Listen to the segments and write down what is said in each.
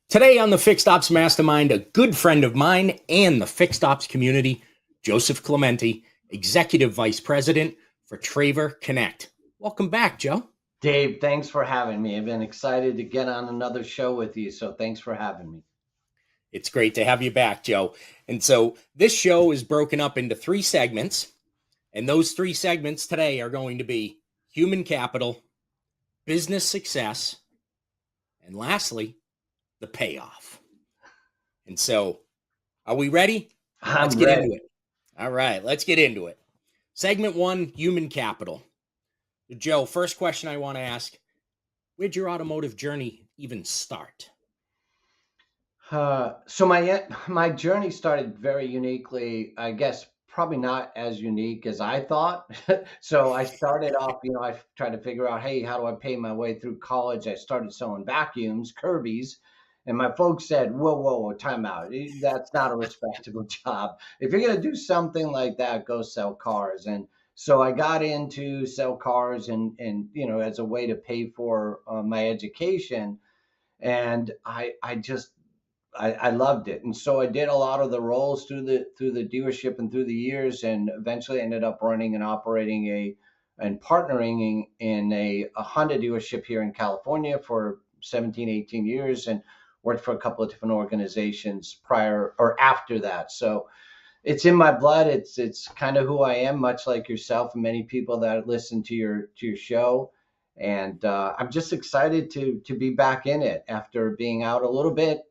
Today on the Fixed Ops Mastermind, a good friend of mine and the Fixed Ops community, Joseph Clementi, Executive Vice President for Traver Connect. Welcome back, Joe. Dave, thanks for having me. I've been excited to get on another show with you, so thanks for having me. It's great to have you back, Joe. And so this show is broken up into three segments, and those three segments today are going to be human capital, business success, and lastly, the payoff. And so, are we ready? Let's I'm get ready. into it. All right, let's get into it. Segment one, human capital. Joe, first question I want to ask, where'd your automotive journey even start? So my journey started very uniquely. I guess probably not as unique as I thought. So I started off, I tried to figure out, hey, how do I pay my way through college? I started selling vacuums, Kirby's, and my folks said, whoa, time out. That's not a respectable job. If you're gonna do something like that, go sell cars. And so I got into sell cars and as a way to pay for my education. And I loved it, and so I did a lot of the roles through the dealership and through the years, and eventually ended up running and operating and partnering in a Honda dealership here in California for 17, 18 years, and worked for a couple of different organizations prior or after that. So it's in my blood. It's kind of who I am, much like yourself and many people that listen to your show. And I'm just excited to be back in it after being out a little bit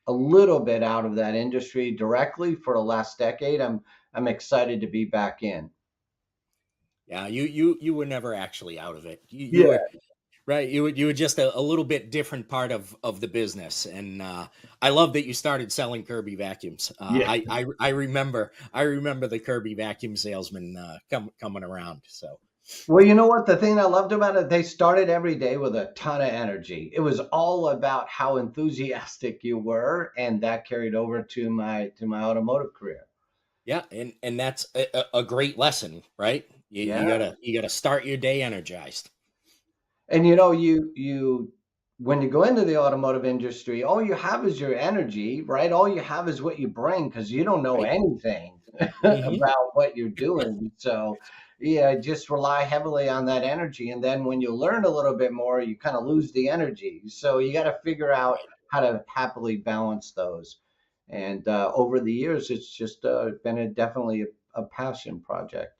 out of that industry directly for the last decade. I'm excited to be back in. Yeah, you were never actually out of it. You Yeah. were right. You were just a little bit different part of the business, and I love that you started selling Kirby vacuums. Yeah. I remember the Kirby vacuum salesman coming around. So Well, you know what? The thing I loved about it, they started every day with a ton of energy. It was all about how enthusiastic you were, and that carried over to my automotive career. yeah, and that's a great lesson, right? You, you Yeah. gotta you gotta start your day energized. And you when you go into the automotive industry, all you have is your energy, right? All you have is what you bring because you don't know Right. anything Hmm. about what you're doing. So yeah, just rely heavily on that energy. And then when you learn a little bit more, you kind of lose the energy. So you got to figure out Right. how to happily balance those. And over the years, it's just been definitely a passion project.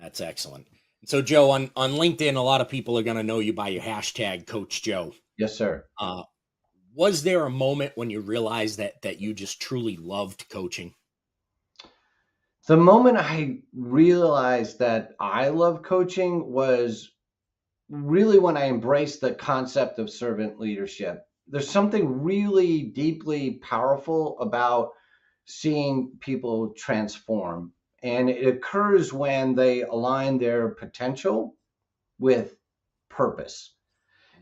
That's excellent. So, Joe, on LinkedIn, a lot of people are going to know you by your hashtag, Coach Joe. Yes, sir. Uh, was there a moment when you realized that you just truly loved coaching? The moment I realized that I love coaching was really when I embraced the concept of servant leadership. There's something really deeply powerful about seeing people transform. And it occurs when they align their potential with purpose.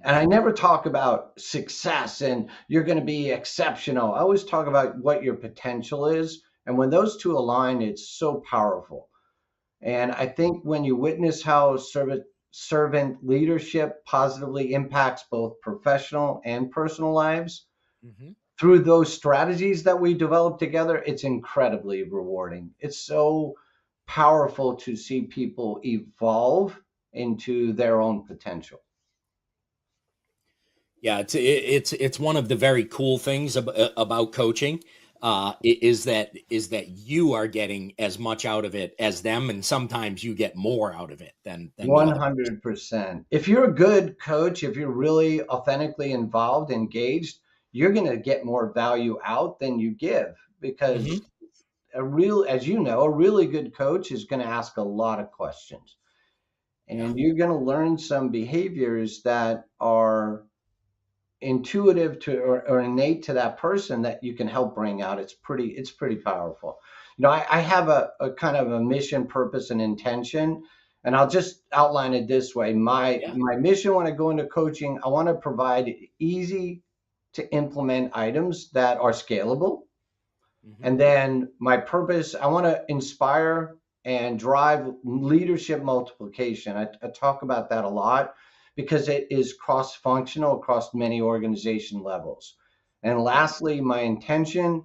And I never talk about success and you're going to be exceptional. I always talk about what your potential is. And when those two align, it's so powerful. And I think when you witness how servant leadership positively impacts both professional and personal lives Mm-hmm. through those strategies that we develop together, it's incredibly rewarding. It's so powerful to see people evolve into their own potential. Yeah, it's one of the very cool things about coaching. Is that you are getting as much out of it as them, and sometimes you get more out of it than the other person. 100%. If you're a good coach, if you're really authentically involved, engaged, you're going to get more value out than you give because Hmm. as you know, a really good coach is going to ask a lot of questions Yeah. and you're going to learn some behaviors that are intuitive to or innate to that person that you can help bring out. It's pretty powerful. I have a kind of a mission, purpose, and intention, and I'll just outline it this way. My Yeah. my mission when I go into coaching, I want to provide easy to implement items that are scalable. Hmm. And then my purpose, I want to inspire and drive leadership multiplication. I talk about that a lot because it is cross functional across many organization levels. And lastly, my intention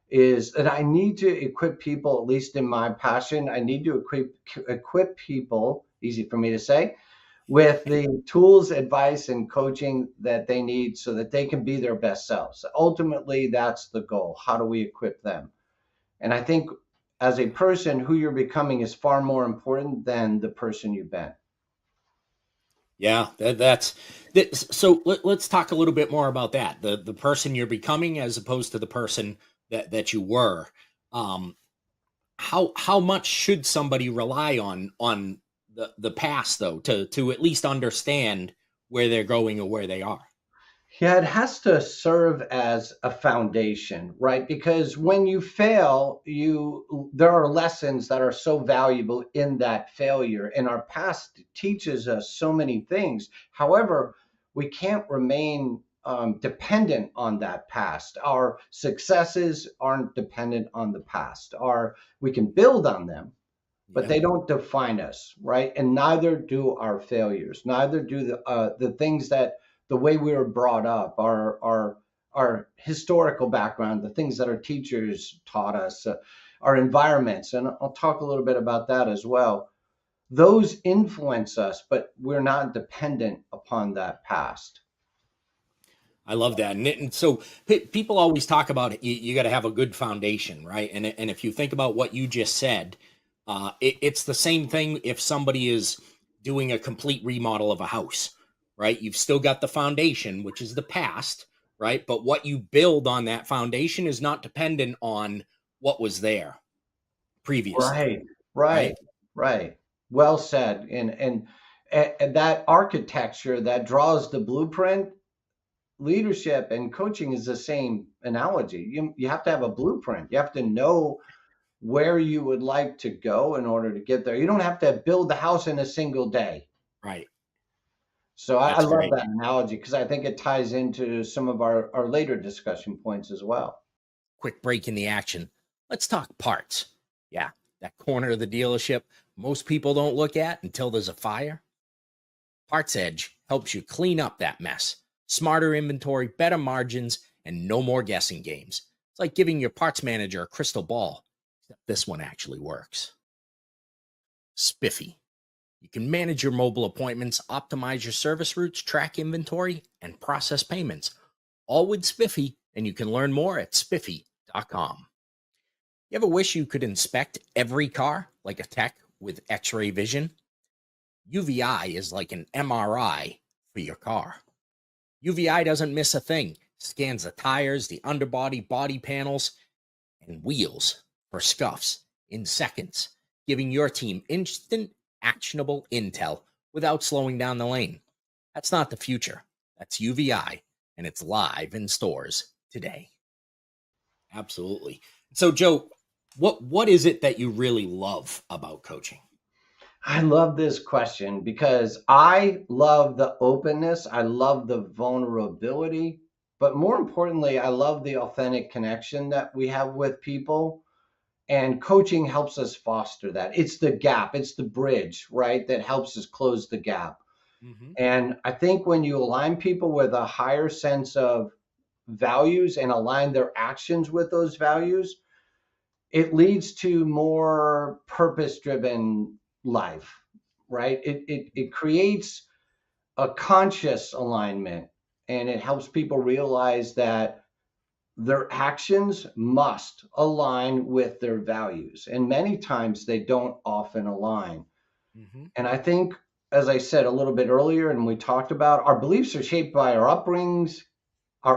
is that I need to equip people, at least in my passion, I need to equip people, easy for me to say, with the tools, advice, and coaching that they need so that they can be their best selves. Ultimately, that's the goal. How do we equip them? And I think as a person, who you're becoming is far more important than the person you've been. Yeah, that's that. So let's talk a little bit more about that. The person you're becoming as opposed to the person that you were. Um, how much should somebody rely on the past though to at least understand where they're going or where they are? Yeah, it has to serve as a foundation, right? Because when you fail, there are lessons that are so valuable in that failure. And our past teaches us so many things. However, we can't remain dependent on that past. Our successes aren't dependent on the past. We can build on them, but Yeah, they don't define us, right? And neither do our failures. Neither do the things that the way we were brought up, our historical background, the things that our teachers taught us, our environments, and I'll talk a little bit about that as well. Those influence us, but we're not dependent upon that past. I love that. And so people always talk about you got to have a good foundation, right? And if you think about what you just said, it's the same thing if somebody is doing a complete remodel of a house, right? You've still got the foundation, which is the past, right? But what you build on that foundation is not dependent on what was there previously, Right, right, right? right. Well said. And that architecture that draws the blueprint, leadership and coaching is the same analogy. You have to have a blueprint. You have to know where you would like to go in order to get there. You don't have to build the house in a single day. Right. So I That's love great. that analogy because I think it ties into some of our later discussion points as well. Quick break in the action. Let's talk parts. Yeah, that corner of the dealership most people don't look at until there's a fire. Parts Edge helps you clean up that mess. Smarter inventory, better margins, and no more guessing games. It's like giving your parts manager a crystal ball, except this one actually works. Spiffy. You can manage your mobile appointments, optimize your service routes, track inventory, and process payments, all with Spiffy, and you can learn more at spiffy.com. You ever wish you could inspect every car like a tech with x ray vision? UVI is like an MRI for your car. UVI doesn't miss a thing, scans the tires, the underbody, body panels, and wheels for scuffs in seconds, giving your team instant, actionable intel without slowing down the lane. That's not the future. That's UVI, and it's live in stores today. Absolutely. So, Joe, what is it that you really love about coaching? I love this question because I love the openness, I love the vulnerability, but more importantly, I love the authentic connection that we have with people. And coaching helps us foster that. It's the gap, it's the bridge, right? That helps us close the gap. Hmm. And I think when you align people with a higher sense of values and align their actions with those values, it leads to more purpose driven life, right? It creates a conscious alignment and it helps people realize that their actions must align with their values. And many times they don't often align. Hmm. And I think, as I said a little bit earlier, and we talked about, our beliefs are shaped by our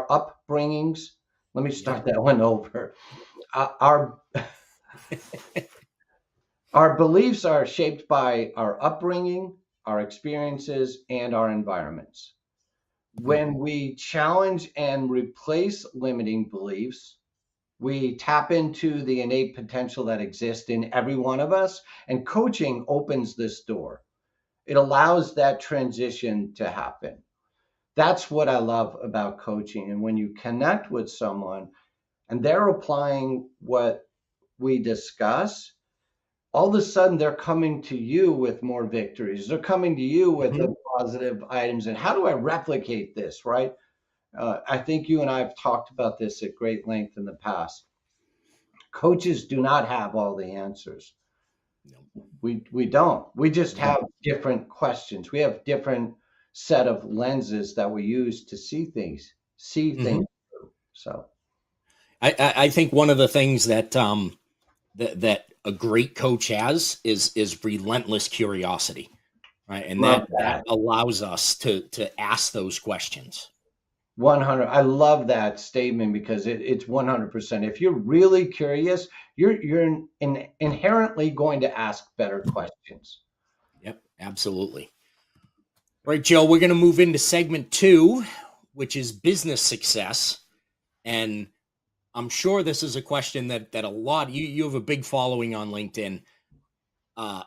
upbringings. Let me Yep. start that one over. Our our beliefs are shaped by our upbringing, our experiences, and our environments. Hmm. When we challenge and replace limiting beliefs, we tap into the innate potential that exists in every one of us, and coaching opens this door. It allows that transition to happen. That's what I love about coaching. And when you connect with someone and they're applying what we discuss, all of a sudden they're coming to you with more victories. They're coming to you with Hmm. the positive items. And how do I replicate this, right? I think you and I have talked about this at great length in the past. Coaches do not have all the answers. No. We don't. We just No. have different questions. We have different set of lenses that we use to see Hmm. things through. So I think one of the things that that a great coach has is relentless curiosity, right? And love that that. allows us to ask those questions. 100. I love that statement because it's 100%. If you're really curious, you're inherently going to ask better questions. Yep, absolutely. Right, Joe, we're going to move into segment two, which is business success. And I'm sure this is a question that a lot you have a big following on LinkedIn.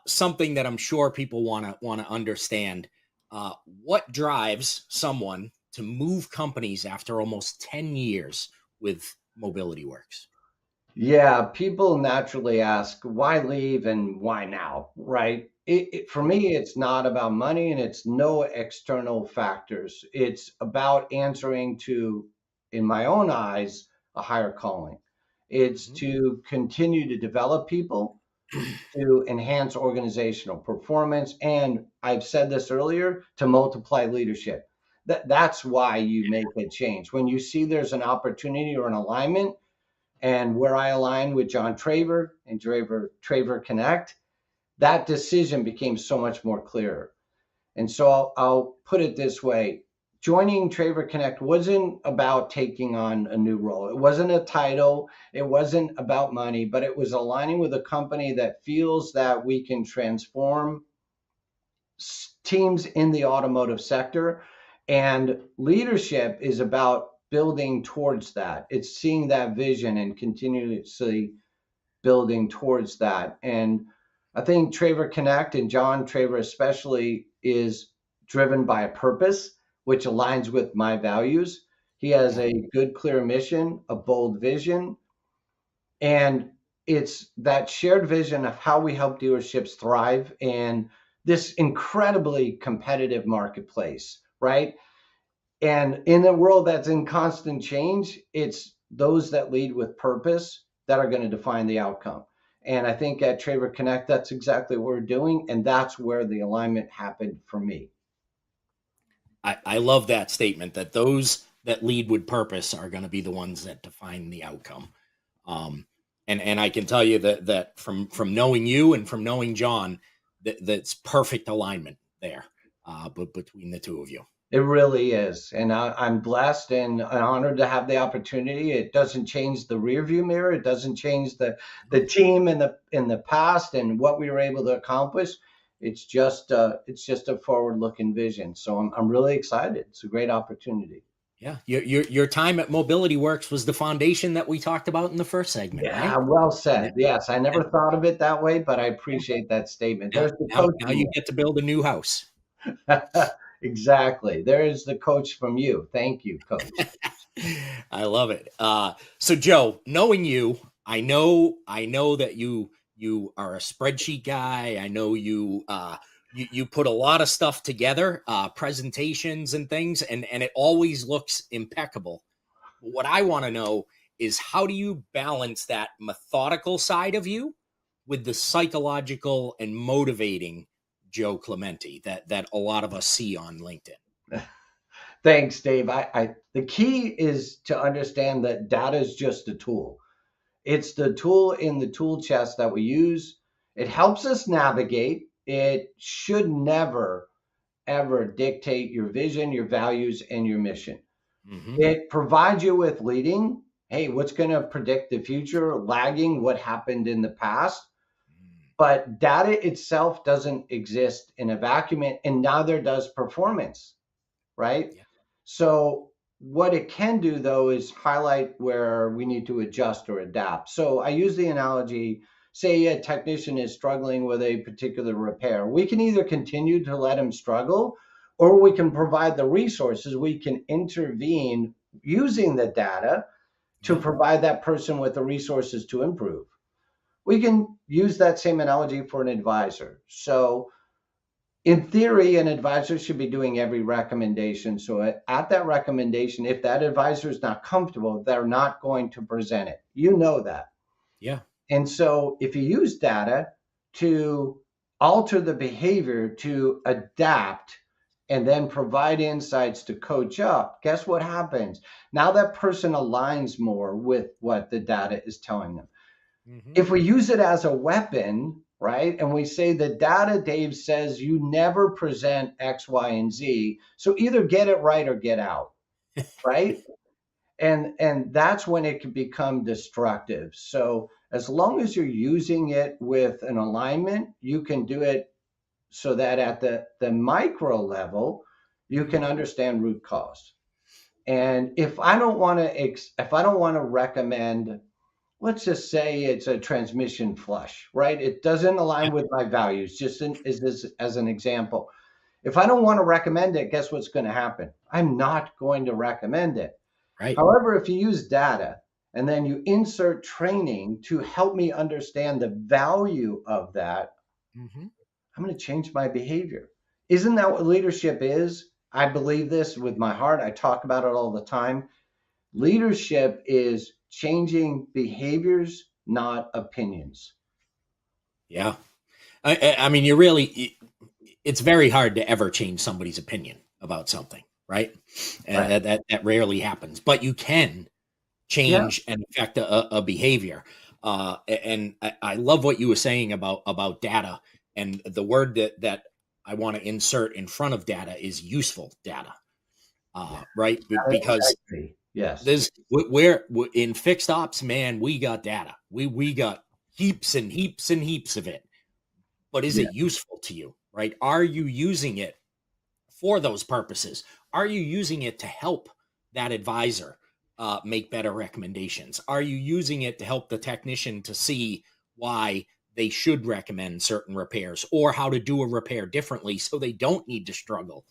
Something that I'm sure people want to understand. What drives someone to move companies after almost 10 years with Mobility Works? Yeah, people naturally ask why leave and why now, right? For Yep. me, it's not about money and it's no external factors. It's about answering to, in my own eyes, a higher calling. It's Mhm. to continue to develop people, to enhance organizational performance, and I've said this earlier, to multiply leadership. That's why you make a change. When you see there's an opportunity or an alignment, and where I align with John Traver and Traver Connect, that decision became so much more clearer. And so I'll put it this way. Joining Traver Connect wasn't about taking on a new role. It wasn't a title. It wasn't about money, but it was aligning with a company that feels that we can transform teams in the automotive sector. And leadership is about building towards that. It's seeing that vision and continuously building towards that. And I think Traver Connect and John Traver especially is driven by a purpose, which aligns with my values. He has Yeah. a good, clear mission, a bold vision, and it's that shared vision of how we help dealerships thrive in this incredibly competitive marketplace, right? And in a world that's in constant change, it's those that lead with purpose that are going to define the outcome. And I think at Traver Connect, that's exactly what we're doing. And that's where the alignment happened for me. I love that statement that those that lead with purpose are going to be the ones that define the outcome. Um, and I can tell you that from knowing you and from knowing John, that's perfect alignment there, but between the two of you. It really is. And I'm blessed and honored to have the opportunity. It doesn't change the rear view mirror. It doesn't change the team in the past and what we were able to accomplish. It's just a forward looking vision. So I'm really excited. It's a great opportunity. Yeah, your time at Mobility Works was the foundation that we talked about in the first segment, Yeah, right? well Yeah, said. Yes, I yeah, never thought of it that way, but I yeah. appreciate that statement. Now, There's the now, coach now from you get to build a new house. you. Exactly. There is the coach from you. Thank you, coach. I love it. So Joe, knowing you, I know that you are a spreadsheet guy. I know you put a lot of stuff together, presentations and things, and it always looks impeccable. But what I want to know is how do you balance that methodical side of you with the psychological and motivating Joe Clementi that a lot of us see on LinkedIn? Thanks, Dave. The key is to understand that data is just a tool. It's the tool in the tool chest that we use. It helps us navigate. It should never, ever dictate your vision, your values, and your mission. Hmm. It provides you with leading. Hey, what's going to predict the future, lagging what happened in the past? But data itself doesn't exist in a vacuum, and neither does performance, right? Yeah. So what it can do though is highlight where we need to adjust or adapt. So I use the analogy, say a technician is struggling with a particular repair. We can either continue to let him struggle or we can provide the resources. We can intervene using the data to Yeah. provide that person with the resources to improve. We can use that same analogy for an advisor. So In theory, an advisor should be doing every recommendation. So at that recommendation, if that advisor is not comfortable, they're not going to present it. You know that. Yeah. And so if you use data to alter the behavior, to adapt, and then provide insights to coach up, guess what happens? Now that person aligns more with what the data is telling them. Hmm. If we use it as a weapon, right, and we say the data, Dave says you never present X, Y, and Z, so either get it right or get out, right? And that's when it can become destructive. So as long as you're using it with an alignment, you can do it so that at the micro level, you can Hmm. understand root cause. And if I don't want to recommend, let's just say it's a transmission flush, right? It doesn't Yeah. align with my values, just is this as an example. If I don't want to recommend it, guess what's going to happen? I'm not going to recommend it. Right. However, if you use data and then you insert training to help me understand the value of that, Hmm. I'm going to change my behavior. Isn't that what leadership is? I believe this with my heart. I talk about it all the time. Leadership is changing behaviors, not opinions. Yeah. I mean, you really, it's very hard to ever change somebody's opinion about something, right? Right. That rarely happens, but you can Yeah. change and affect a behavior. And I love what you were saying about data, and the word that I want to insert in front of data is useful data, right? Because Integrity. Yes. there's we're in fixed ops, man. We got data. We got heaps and heaps and heaps of it, but is Yeah. it useful to you, right? Are you using it for those purposes? Are you using it to help that advisor make better recommendations? Are you using it to help the technician to see why they should recommend certain repairs or how to do a repair differently so they don't need to struggle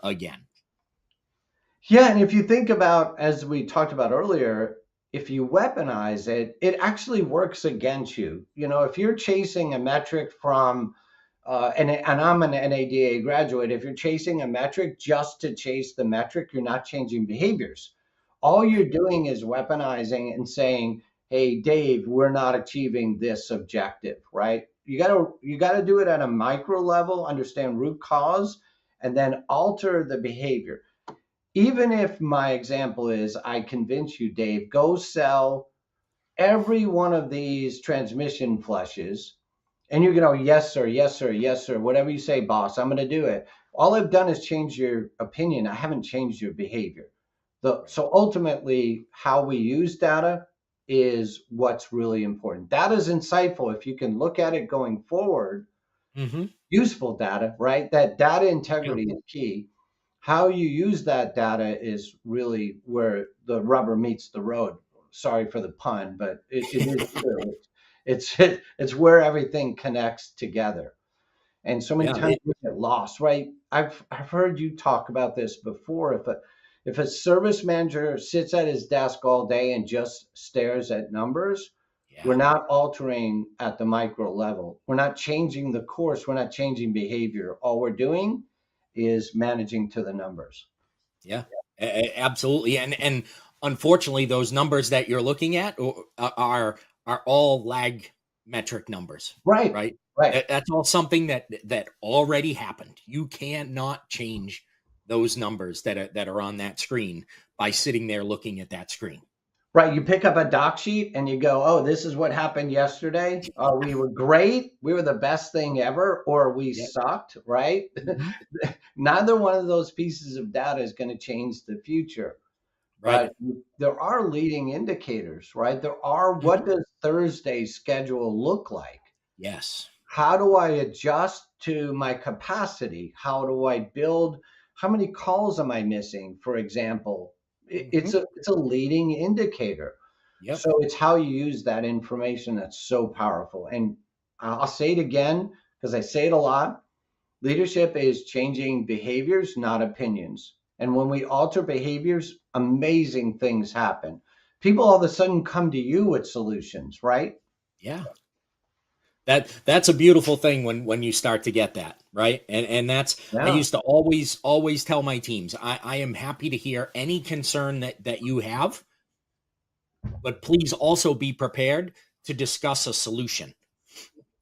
again? Yeah, and if you think about, as we talked about earlier, if you weaponize it, it actually works against you. You know, if you're chasing a metric from, and I'm an NADA graduate, if you're chasing a metric just to chase the metric, you're not changing behaviors. All you're Right. doing is weaponizing and saying, "Hey, Dave, we're not achieving this objective," right? You gotta do it at a micro level, understand root cause, and then alter the behavior. Even if my example is I convince you, Dave, go sell every one of these transmission flushes, and you're going to, yes, sir, yes, sir, yes, sir, whatever you say, boss, I'm going to do it. All I've done is change your opinion. I haven't changed your behavior. Right. So ultimately, how we use data is what's really important. Data is insightful. If you can look at it going forward, Mm-hmm. useful data, right? That data Yeah. integrity is key. How you use that data is really where the rubber meets the road. Sorry for the pun, but it is true. It's where everything connects together. And so many Yeah. times we get lost, right? I've heard you talk about this before. If a service manager sits at his desk all day and just stares at numbers, we're Yeah. not altering at the micro level. We're not changing the course. We're not changing behavior. All we're doing is managing to the numbers. Yeah. Absolutely. And unfortunately, those numbers that you're looking at are all lag metric numbers, Right. right? Right. That's all something that already happened. You cannot change those numbers that are on that screen by sitting there looking at that screen. Right. You pick up a doc sheet and you go, oh, this is what happened yesterday. We were great. We were the best thing ever, or we Yeah. sucked, right? Mhm. Neither one of those pieces of data is going to change the future. Right. But there are leading indicators, right? There are, what Mhm. does Thursday's schedule look like? Yes. How do I adjust to my capacity? How do I build? How many calls am I missing, for example? It's Mhm. a leading indicator. Yep. So it's how you use that information that's so powerful. And I'll say it again because I say it a lot. Leadership is changing behaviors, not opinions. And when we alter behaviors, amazing things happen. People all of a sudden come to you with solutions, right? Yeah. That's a beautiful thing when you start to get that, right? And that's, I Yeah. used to always tell my teams, I am happy to hear any concern that you have, but please also be prepared to discuss a solution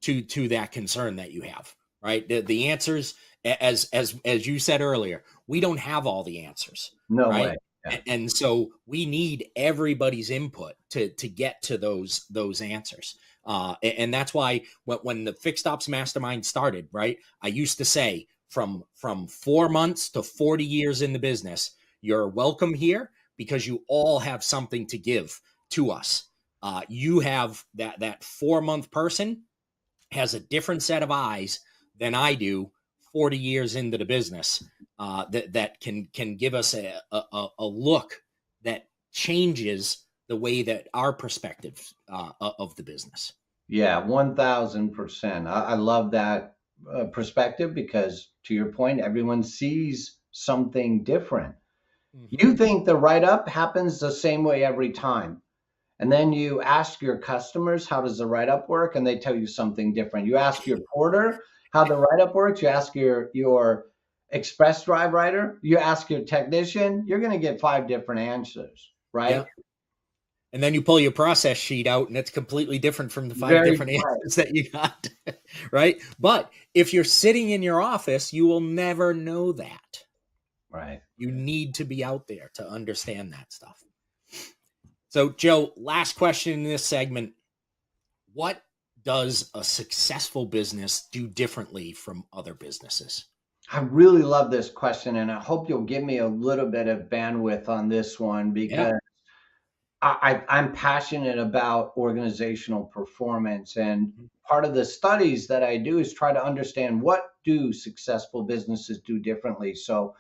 to that concern that you have, right? The answers, as you said earlier, we don't have all the answers, No right? way. Yeah. And so we need everybody's input to get to those answers. And that's why when the Fixed Ops Mastermind started, right, I used to say from 4 months to 40 years in the business, you're welcome here because you all have something to give to us. You have that 4 month person has a different set of eyes than I do 40 years into the business, that can give us a look that changes the way that our perspective of the business. Yeah, 1000%. I love that perspective because, to your point, everyone sees something different. Mm-hmm. You think the write up happens the same way every time. And then you ask your customers, how does the write up work? And they tell you something different. You ask your porter how the write up works. You ask your express drive writer. You ask your technician. You're going to get five different answers, right? Yeah. And then you pull your process sheet out and it's completely different from the five Very different right. answers that you got. Right. But if you're sitting in your office, you will never know that. Right. You need to be out there to understand that stuff. So, Joe, last question in this segment. What does a successful business do differently from other businesses? I really love this question, and I hope you'll give me a little bit of bandwidth on this one Yeah. because I'm passionate about organizational performance. And part of the studies that I do is try to understand what do successful businesses do differently. So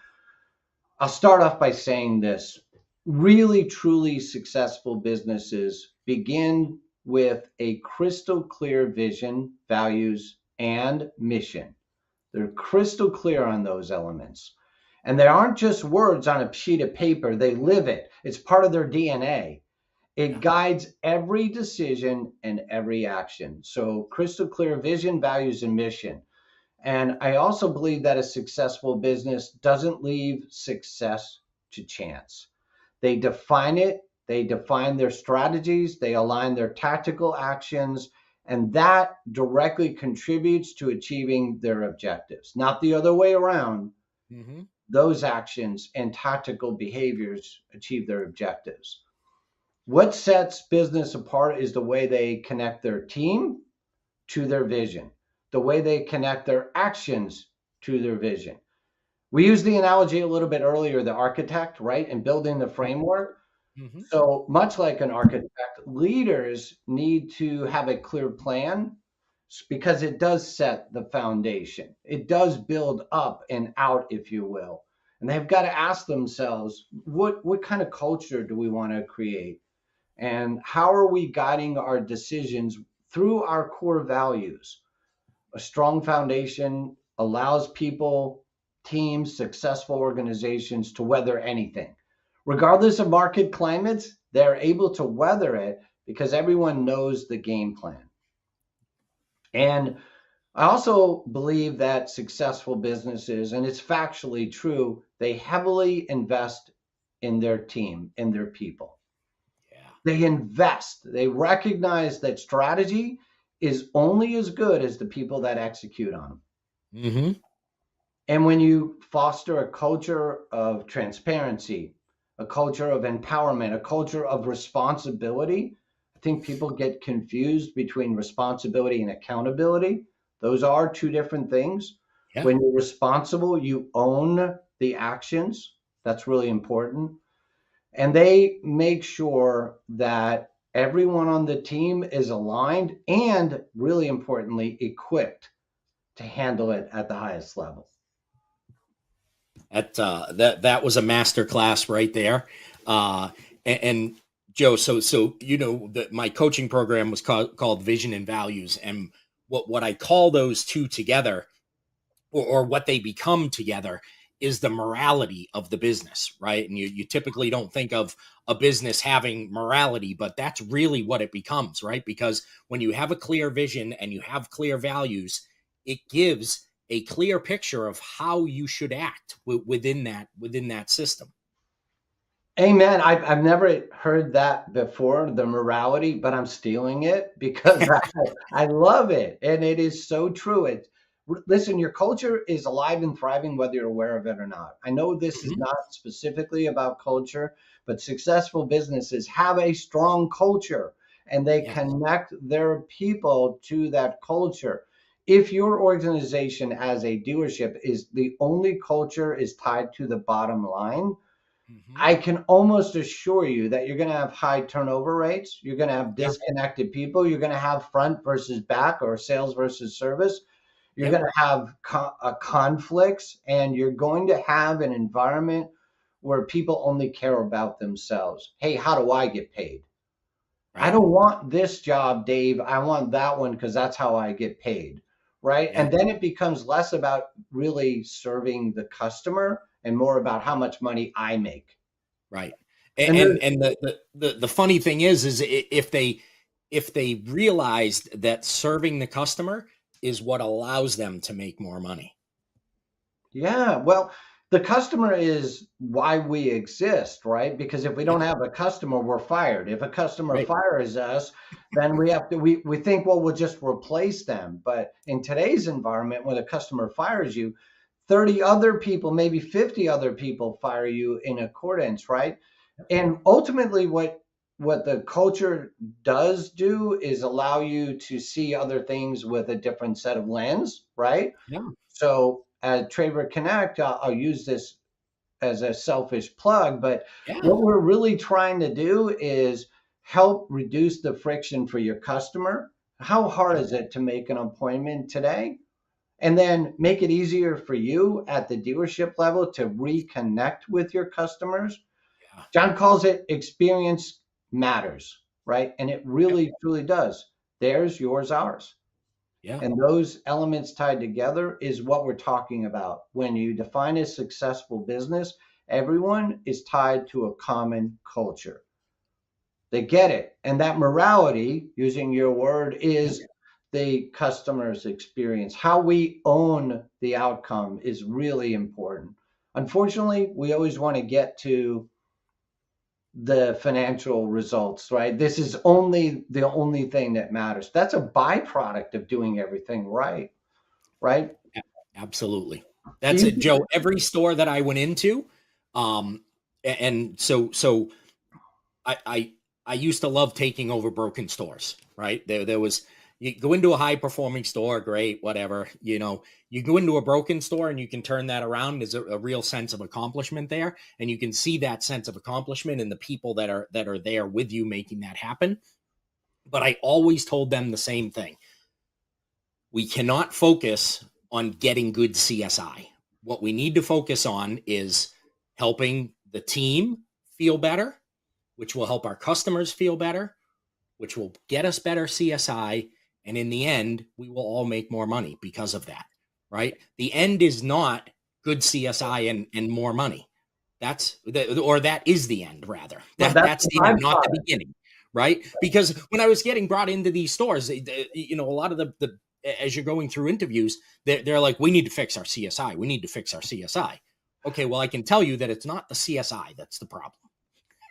I'll start off by saying this. Really, truly successful businesses begin with a crystal clear vision, values, and mission. They're crystal clear on those elements. And they aren't just words on a sheet of paper, they live it. It's part of their DNA. It Yeah. guides every decision and every action. So, crystal clear vision, values, and mission. And I also believe that a successful business doesn't leave success to chance. They define it, they define their strategies, they align their tactical actions, and that directly contributes to achieving their objectives, not the other way around. Mm-hmm. Those actions and tactical behaviors achieve their objectives. What sets business apart is the way they connect their team to their vision, the way they connect their actions to their vision. We used the analogy a little bit earlier, the architect, right? And building the framework. Mm-hmm. So much like an architect, leaders need to have a clear plan because it does set the foundation. It does build up and out, if you will. And they've got to ask themselves, what kind of culture do we want to create? And how are we guiding our decisions through our core values? A strong foundation allows people, teams, successful organizations to weather anything. Regardless of market climates, they're able to weather it because everyone knows the game plan. And I also believe that successful businesses, and it's factually true, they heavily invest in their team, in their people. Yeah. They invest, they recognize that strategy is only as good as the people that execute on them. Mm-hmm. And when you foster a culture of transparency, a culture of empowerment, a culture of responsibility, I think people get confused between responsibility and accountability. Those are two different things. Yeah. When you're responsible, you own the actions. That's really important. And they make sure that everyone on the team is aligned and, really importantly, equipped to handle it at the highest level. That was a master class right there. And Joe, so that my coaching program was called Vision and Values, and what I call those two together, or what they become together, is the morality of the business, right? And you typically don't think of a business having morality, but that's really what it becomes, right? Because when you have a clear vision and you have clear values, it gives a clear picture of how you should act within that system. Amen. I've never heard that before, the morality, but I'm stealing it because I love it. And it is so true. Listen, your culture is alive and thriving whether you're aware of it or not. I know this is Mhm. not specifically about culture, but successful businesses have a strong culture and they Yes. connect their people to that culture. If your organization as a dealership is the only culture is tied to the bottom line, Hmm. I can almost assure you that you're going to have high turnover rates. You're going to have Yeah. disconnected people. You're going to have front versus back or sales versus service. You're Yep. going to have conflicts, and you're going to have an environment where people only care about themselves. Hey, how do I get paid? I Right. don't want this job, Dave. I want that one because that's how I get paid. Right. Yep. And then it becomes less about really serving the customer and more about how much money I make. Right. And there's And the funny thing is if they realized that serving the customer is what allows them to make more money. Yeah, well, the customer is why we exist, right? Because if we Yeah. don't have a customer, we're fired. If a customer Right. fires us, then we think, well, we'll just replace them. But in today's environment, when a customer fires you, 30 other people, maybe 50 other people fire you in accordance, right? And ultimately what the culture does do is allow you to see other things with a different set of lens, right? Yeah. So at Traver Connect, I'll use this as a selfish plug, but Yeah. what we're really trying to do is help reduce the friction for your customer. How hard Yep. is it to make an appointment today? And then make it easier for you at the dealership level to reconnect with your customers. Yeah. John calls it experience matters, right? And it Yep. really, truly does. Theirs, yours, ours. Yeah. And those elements tied together is what we're talking about. When you define a successful business, everyone is tied to a common culture. They get it. And that morality, using your word, Yep. is the customer's experience. How we own the outcome is really important. Unfortunately, we always want to get to the financial results, right? This is only the only thing that matters. That's a byproduct of doing everything right, right? A- Absolutely. That's it, Easy. Joe. Every store that I went into, and so I I used to love taking over broken stores, right? There was you go into a high performing store, great, whatever, you go into a broken store and you can turn that around. There's a real sense of accomplishment there, and you can see that sense of accomplishment in the people that are there with you making that happen. But I always told them the same thing: we cannot focus on getting good CSI. What we need to focus on is helping the team feel better, which will help our customers feel better, which will get us better CSI. And in the end, we will all make more money because of that, right? The end is not good CSI and more money. That is the end, rather. But that's That's the the end, not the byproduct. beginning, right? Because when I was getting brought into these stores, a lot of the as you're going through interviews, they're like, we need to fix our CSI. We need to fix our CSI. Okay, well, I can tell you that it's not the CSI that's the problem,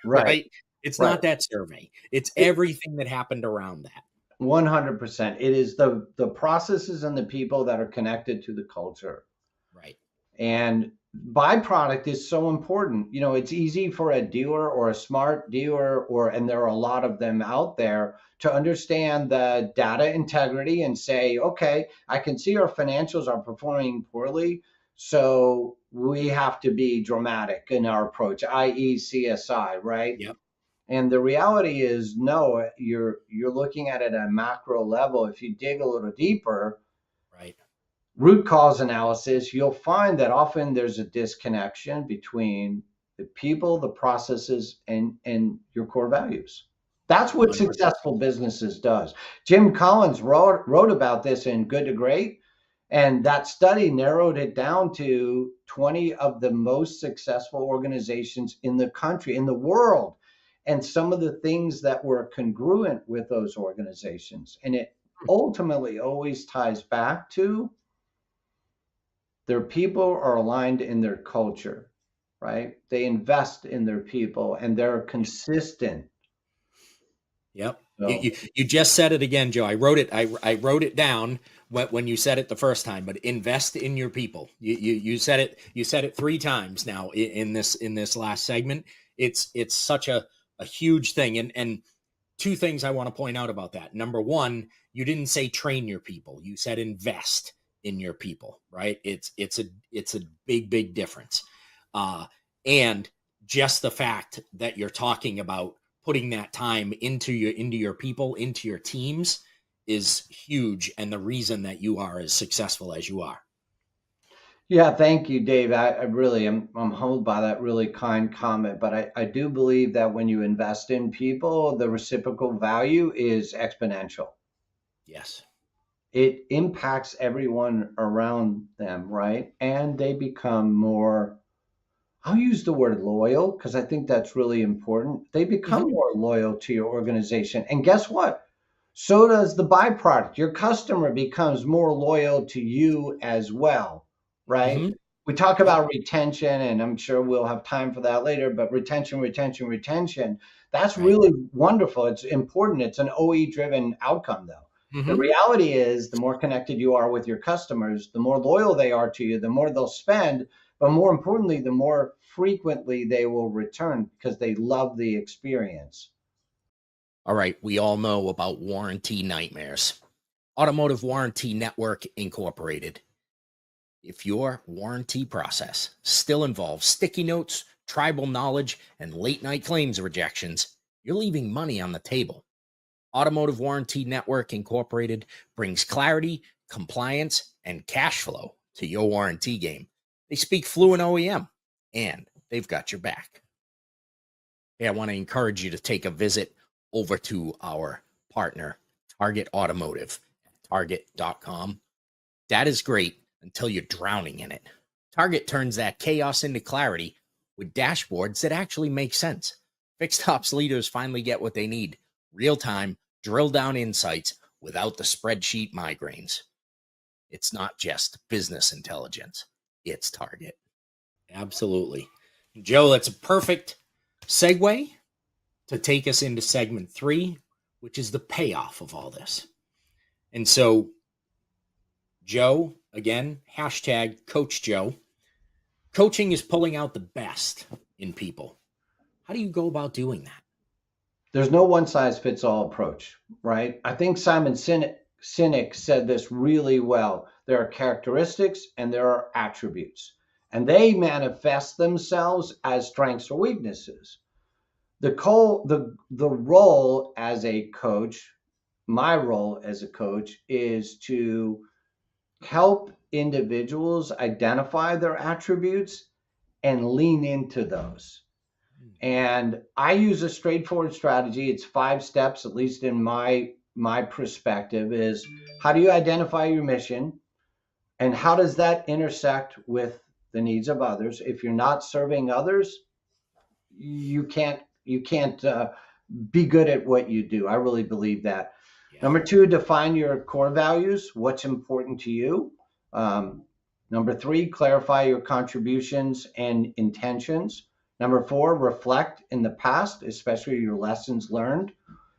Right, right? It's right. not that survey. It's It, everything that happened around that. 100%. It is the processes and the people that are connected to the culture. Right. And byproduct is so important. You know, it's easy for a dealer or a smart dealer, and there are a lot of them out there, to understand the data integrity and say, okay, I can see our financials are performing poorly. So we have to be dramatic in our approach, i.e., CSI, right? Yep. And the reality is, no, you're looking at it at a macro level. If you dig a little deeper, Right. root cause analysis, you'll find that often there's a disconnection between the people, the processes, and your core values. That's what 100%. successful businesses does. Jim Collins wrote about this in Good to Great, And that study narrowed it down to 20 of the most successful organizations in the country, in the world, and some of the things that were congruent with those organizations. And it ultimately always ties back to their people are aligned in their culture, right? They invest in their people and they're consistent. Yep. So, You just said it again, Joe. I wrote it. I wrote it down when you said it the first time. But invest in your people. You said it. You said it three times now in this last segment. It's such a huge thing. And two things I want to point out about that. Number one, you didn't say train your people. You said invest in your people. Right. It's a big difference. And just the fact that you're talking about putting that time into your people, into your teams is huge, and the reason that you are as successful as you are. yeah, thank you, Dave. I really am I'm humbled by that really kind comment. But I do believe that when you invest in people, the reciprocal value is exponential. Yes. It impacts everyone around them, right? And they become more, I'll use the word loyal because I think that's really important. They become Hmm. more loyal to your organization. And guess what? So does the byproduct. Your customer becomes more loyal to you as well, right? Hmm. We talk Yep. about retention, and I'm sure we'll have time for that later, but retention, that's Right. really wonderful. It's important. It's an OE driven outcome, though. The Hmm. reality is, the more connected you are with your customers, the more loyal they are to you, the more they'll spend, but more importantly, the more frequently they will return because they love the experience. All right. We all know about warranty nightmares. Automotive Warranty Network Incorporated. If your warranty process still involves sticky notes, tribal knowledge, and late night claims rejections, you're leaving money on the table. Automotive Warranty Network Incorporated brings clarity, compliance, and cash flow to your warranty game. They speak fluent OEM, and they've got your back. Hey, I want to encourage you to take a visit over to our partner, Target Automotive, at target.com. That is great until you're drowning in it. Target turns that chaos into clarity with dashboards that actually make sense. Fixed ops leaders finally get what they need: real time, drill down insights without the spreadsheet migraines. It's not just business intelligence, it's Target. Absolutely. Joe, that's a perfect segue to take us into segment three, which is the payoff of all this. And so, Joe, again, hashtag Coach Joe. Coaching is pulling out the best in people. How do you go about doing that? There's no one size fits all approach, right? I think Simon Sinek said this really well. There are characteristics and there are attributes, and they manifest themselves as strengths or weaknesses. The role as a coach, my role as a coach, is to help individuals identify their attributes and lean into those. And I use a straightforward strategy. It's 5 steps, at least in my perspective, is how do you identify your mission and how does that intersect with the needs of others? If you're not serving others, you can't be good at what you do. I really believe that. Yeah. Number two, define your core values. What's important to you? Um, Number three, clarify your contributions and intentions. Number four, reflect in the past, especially your lessons learned.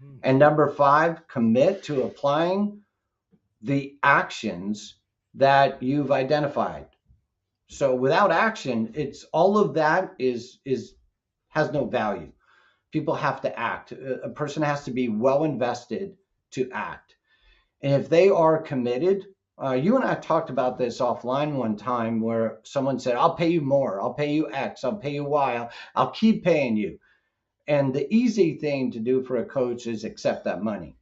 Hmm. And number five, commit to applying the actions that you've identified. So without action, it's all of that is has no value. People have to act. A person has to be well invested to act. And if they are committed, you and I talked about this offline one time where someone said, I'll pay you more. I'll pay you X. I'll pay you Y. I'll keep paying you. And the easy thing to do for a coach is accept that money.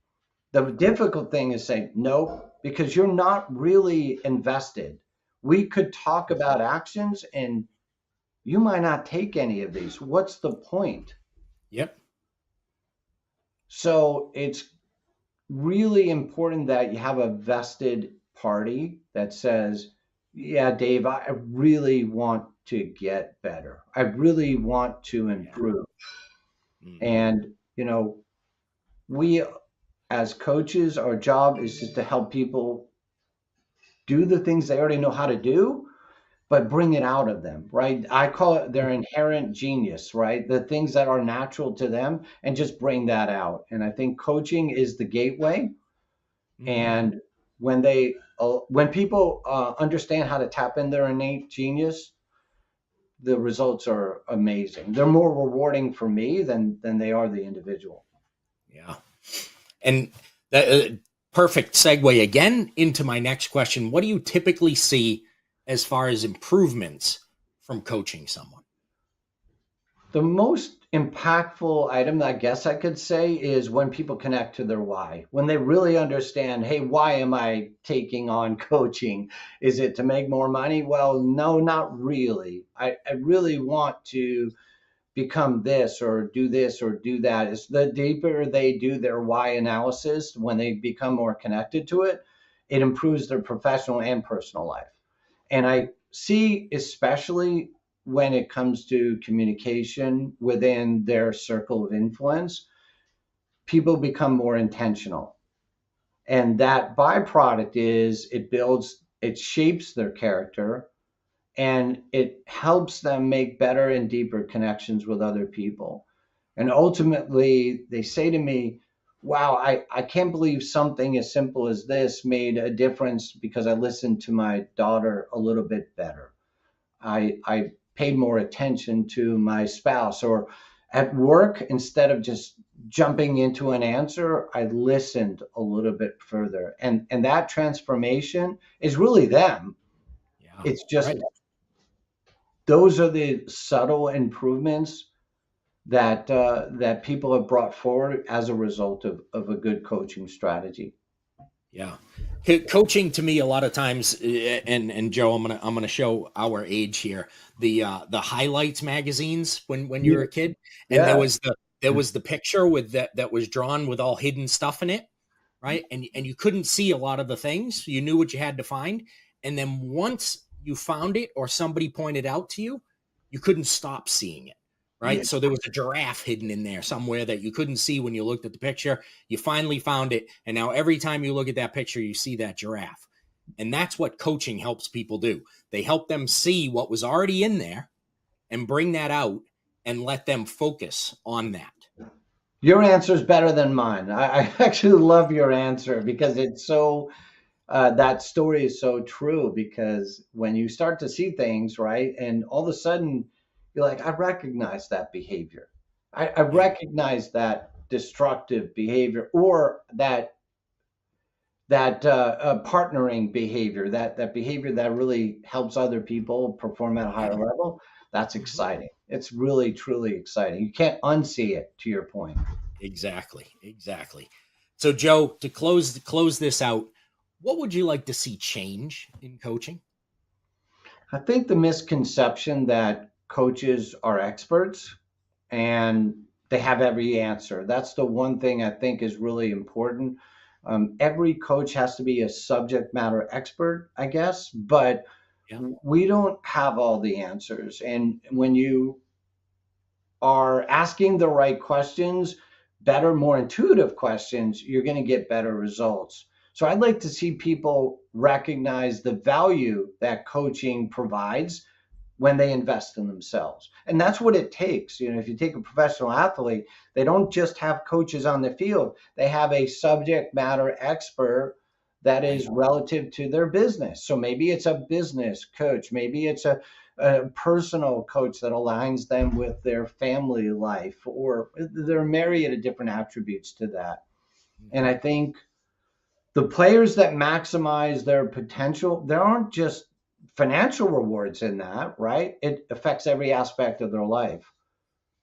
The difficult thing is say no, because you're not really invested. We could talk about actions and you might not take any of these. What's the point? Yep. So it's really important that you have a vested party that says, yeah, Dave, I really want to get better. I really want to Yeah. improve. Hmm. And, we as coaches, our job is just to help people do the things they already know how to do, but bring it out of them, right? I call it their inherent genius, right? The things that are natural to them and just bring that out. And I think coaching is the gateway. Hmm. And when people understand how to tap in their innate genius, the results are amazing. They're more rewarding for me than they are the individual. Yeah. And that perfect segue again into my next question. What do you typically see as far as improvements from coaching someone? The most impactful item, I guess I could say, is when people connect to their why. When they really understand, hey, why am I taking on coaching? Is it to make more money? Well, no, not really. I really want to become this or do that. It's the deeper they do their why analysis, when they become more connected to it, it improves their professional and personal life. And I see, especially when it comes to communication within their circle of influence, people become more intentional. And that byproduct is it shapes their character, and it helps them make better and deeper connections with other people. And ultimately, they say to me, wow, I can't believe something as simple as this made a difference because I listened to my daughter a little bit better. I paid more attention to my spouse, or at work, instead of just jumping into an answer, I listened a little bit further. And that transformation is really them. Yeah. It's just Right. those are the subtle improvements that people have brought forward as a result of a good coaching strategy. Yeah. Coaching to me a lot of times, and Joe, I'm gonna show our age here. The highlights magazines when you Yeah, were a kid, and yeah, there was the picture with that was drawn with all hidden stuff in it, right? And you couldn't see a lot of the things. You knew what you had to find, and then once you found it or somebody pointed out to you, you couldn't stop seeing it, yeah. right? So there was a giraffe hidden in there somewhere that you couldn't see when you looked at the picture. You finally found it, and now every time you look at that picture, you see that giraffe. And that's what coaching helps people do. They help them see what was already in there and bring that out and let them focus on that. Your answer is better than mine. I actually love your answer because it's so that story is so true. Because when you start to see things, right, and all of a sudden you're like, I recognize that behavior. I Yeah. recognize that destructive behavior, or that partnering behavior, that behavior that really helps other people perform at a higher Yeah. level. That's Mhm. exciting. It's really truly exciting. You can't unsee it, to your point. Exactly. Exactly. So Joe, to close this out, what would you like to see change in coaching? I think the misconception that coaches are experts and they have every answer. That's the one thing I think is really important. Every coach has to be a subject matter expert, I guess, but Yeah. we don't have all the answers. And when you are asking the right questions, better, more intuitive questions, you're going to get better results. So I'd like to see people recognize the value that coaching provides when they invest in themselves. And that's what it takes. If you take a professional athlete, they don't just have coaches on the field, they have a subject matter expert that is Right. relative to their business. So maybe it's a business coach, maybe it's a personal coach that aligns them with their family life, or there are myriad of different attributes to that. And Mhm. I think the players that maximize their potential, there aren't just financial rewards in that, right? It affects every aspect of their life.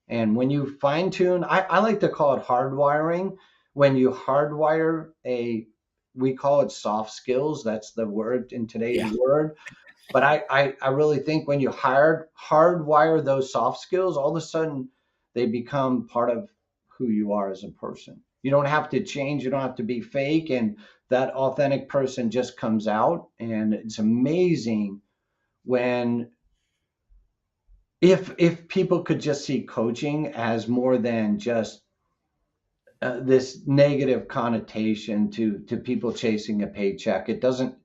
And when you fine tune, I like to call it hardwiring. When you hardwire we call it soft skills. That's the word in today's Yeah. word. But I really think when you hardwire those soft skills, all of a sudden they become part of who you are as a person. You don't have to change. You don't have to be fake. And that authentic person just comes out. And it's amazing when, if people could just see coaching as more than just this negative connotation to people chasing a paycheck. It doesn't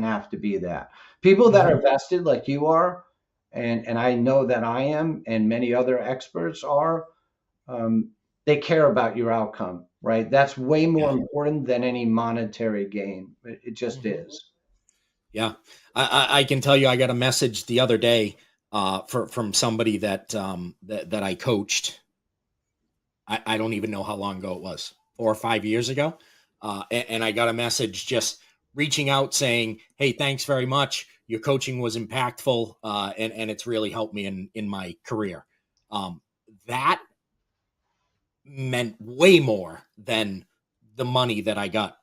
have to be that. People that Mhm. are vested like you are, and I know that I am, and many other experts are, um, they care about your outcome, right? That's way Yeah. more important than any monetary gain. It just Mhm. is. Yeah. I can tell you, I got a message the other day from somebody that I coached. I don't even know how long ago it was, 4 or 5 years ago. And I got a message just reaching out saying, "Hey, thanks very much. Your coaching was impactful, and it's really helped me in my career." Um, that meant way more than the money that I got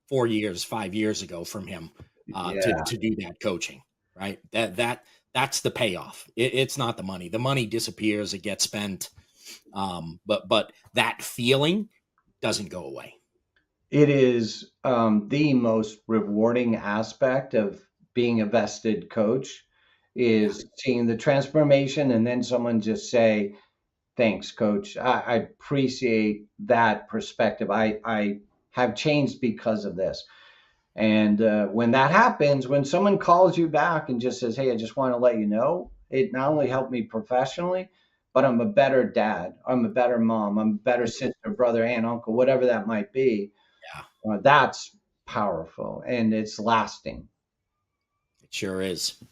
4 years, 5 years ago from him Yeah. to do that coaching. Right? That's the payoff. It's not the money. The money disappears. It gets spent. But that feeling doesn't go away. It is the most rewarding aspect of being a vested coach Yeah. is seeing the transformation and then someone just say, thanks, coach. I appreciate that perspective. I have changed because of this. And when that happens, when someone calls you back and just says, hey, I just want to let you know, it not only helped me professionally, but I'm a better dad. I'm a better mom. I'm a better sister, brother, aunt, uncle, whatever that might be. Yeah, That's powerful and it's lasting. it sure is.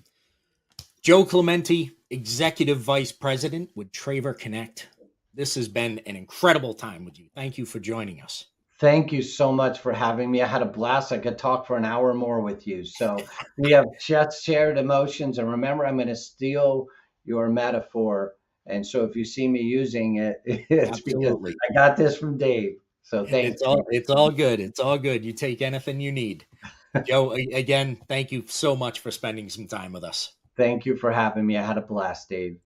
Joe Clementi, Executive Vice President with Traver Connect. This has been an incredible time with you. Thank you for joining us. Thank you so much for having me. I had a blast. I could talk for an hour more with you. So we have just shared emotions. And remember, I'm going to steal your metaphor. And so if you see me using it, it's because Absolutely. I got this from Dave. So thank It's all you. it's all good. It's all good. You take anything you need. Joe, again, thank you so much for spending some time with us. Thank you for having me. I had a blast, Dave.